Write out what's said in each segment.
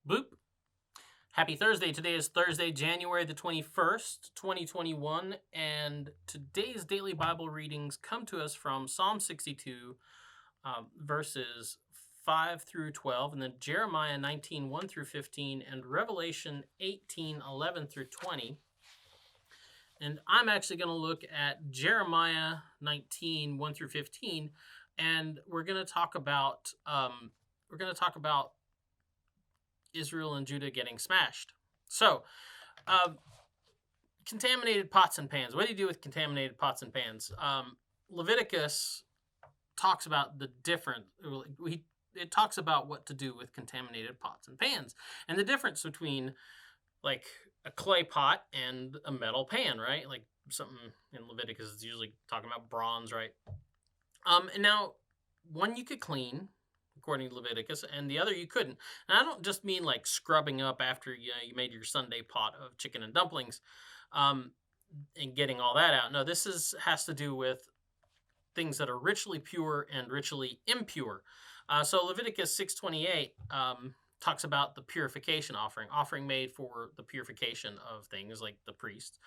Boop. Happy Thursday. Today is Thursday, January the 21st, 2021, and today's daily Bible readings come to us from Psalm 62, verses 5 through 12, and then Jeremiah 19, 1 through 15, and Revelation 18, 11 through 20. And I'm actually going to look at Jeremiah 19, 1 through 15, and we're going to talk about Israel and Judah getting smashed. So, contaminated pots and pans. What do you do with contaminated pots and pans? Leviticus talks about the different. It talks about what to do with contaminated pots and pans, and the difference between like a clay pot and a metal pan, right? Like something in Leviticus is usually talking about bronze, right? And now one you could clean, according to Leviticus, and the other you couldn't. And I don't just mean like scrubbing up after you made your Sunday pot of chicken and dumplings, and getting all that out. No, this has to do with things that are ritually pure and ritually impure. So Leviticus 6:28 talks about the purification offering made for the purification of things like the priest,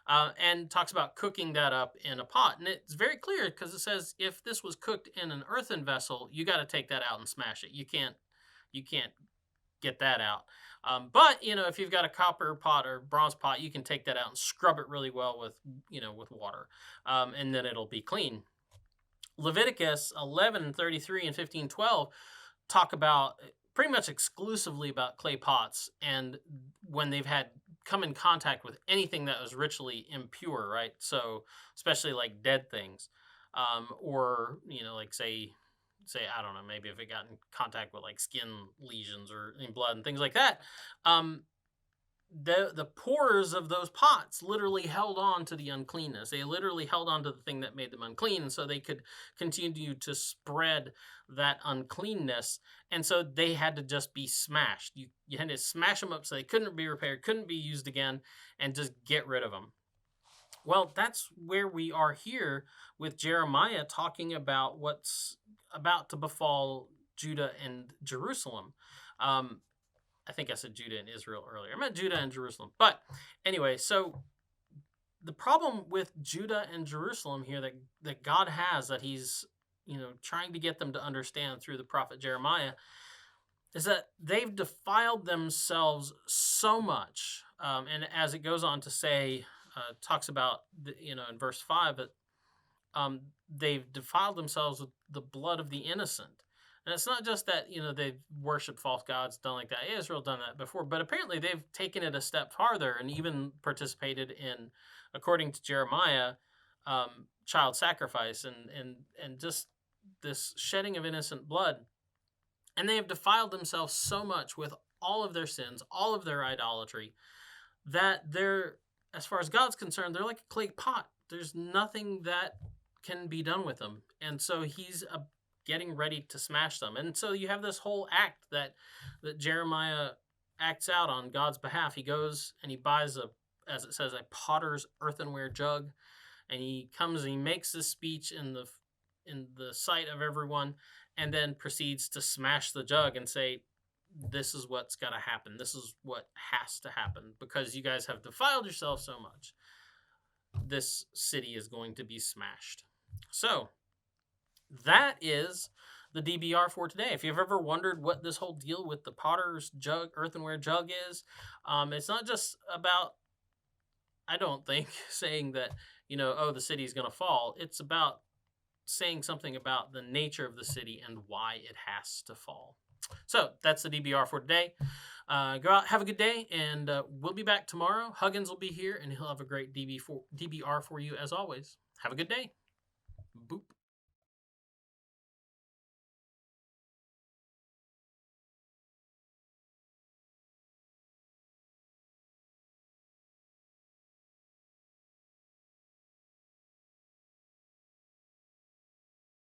and talks about cooking that up in a pot. And it's very clear because it says if this was cooked in an earthen vessel, you got to take that out and smash it. You can't get that out. But if you've got a copper pot or bronze pot, you can take that out and scrub it really well with water, and then it'll be clean. Leviticus 11:33 and 15:12 talk about pretty much exclusively about clay pots and when they've had come in contact with anything that was ritually impure, right? So especially like dead things, or like say I don't know, maybe if it got in contact with like skin lesions or in blood and things like that, the pores of those pots literally held on to the uncleanness. They literally held on to the thing that made them unclean, and so they could continue to spread that uncleanness. And so they had to just be smashed. You had to smash them up so they couldn't be repaired, couldn't be used again, and just get rid of them. Well, that's where we are here with Jeremiah talking about what's about to befall Judah and Jerusalem. I think I said Judah and Israel earlier. I meant Judah and Jerusalem. But anyway, so the problem with Judah and Jerusalem here that God has, that he's trying to get them to understand through the prophet Jeremiah, is that they've defiled themselves so much. And as it goes on to say, talks about, in verse 5, that they've defiled themselves with the blood of the innocent. And it's not just that, they've worshipped false gods, done like that. Israel done that before, but apparently they've taken it a step farther and even participated in, according to Jeremiah, child sacrifice and just this shedding of innocent blood. And they have defiled themselves so much with all of their sins, all of their idolatry, that they're, as far as God's concerned, they're like a clay pot. There's nothing that can be done with them. And so he's getting ready to smash them. And so you have this whole act that Jeremiah acts out on God's behalf. He goes and he buys as it says, a potter's earthenware jug, and he comes and he makes this speech in the sight of everyone, and then proceeds to smash the jug and say, this is what's got to happen. This is what has to happen because you guys have defiled yourself so much. This city is going to be smashed. So that is the DBR for today. If you've ever wondered what this whole deal with the potter's jug, earthenware jug is, it's not just about, I don't think, saying that, the city's going to fall. It's about saying something about the nature of the city and why it has to fall. So that's the DBR for today. Go out, have a good day, and we'll be back tomorrow. Huggins will be here, and he'll have a great DBR for you as always. Have a good day. Boop.